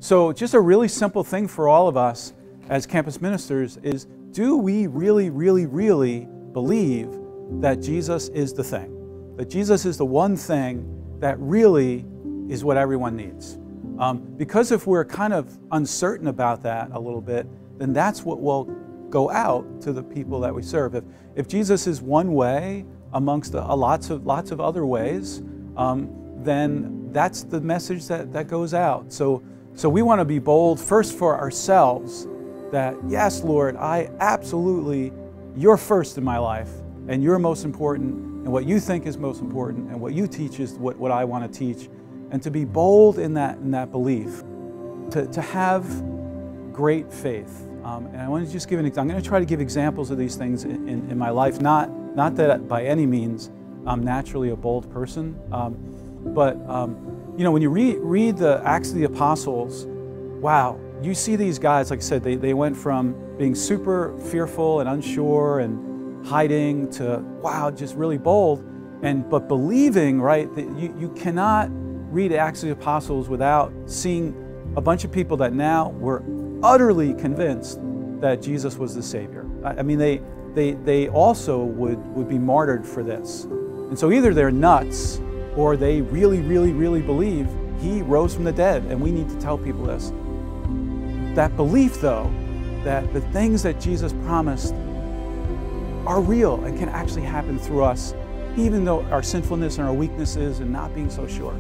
So just a really simple thing for all of us as campus ministers is, do we really, really, really believe that Jesus is the thing? That Jesus is the one thing that really is what everyone needs? Because if we're kind of uncertain about that a little bit, then that's what will go out to the people that we serve. If Jesus is one way amongst lots of other ways, then that's the message that goes out. So we want to be bold first for ourselves, that yes, Lord, you're first in my life, and you're most important, and what you think is most important, and what you teach is what I want to teach, and to be bold in that belief, to have great faith. And I want to just give I'm going to try to give examples of these things in my life. Not that by any means I'm naturally a bold person, but you know, when you read the Acts of the Apostles, wow, you see these guys, like I said, they went from being super fearful and unsure and hiding to, wow, just really bold, but believing, right? That you cannot read Acts of the Apostles without seeing a bunch of people that now were utterly convinced that Jesus was the Savior. I mean, they also would be martyred for this. And so either they're nuts or they really, really, really believe He rose from the dead, and we need to tell people this. That belief, though, that the things that Jesus promised are real and can actually happen through us, even though our sinfulness and our weaknesses and not being so sure.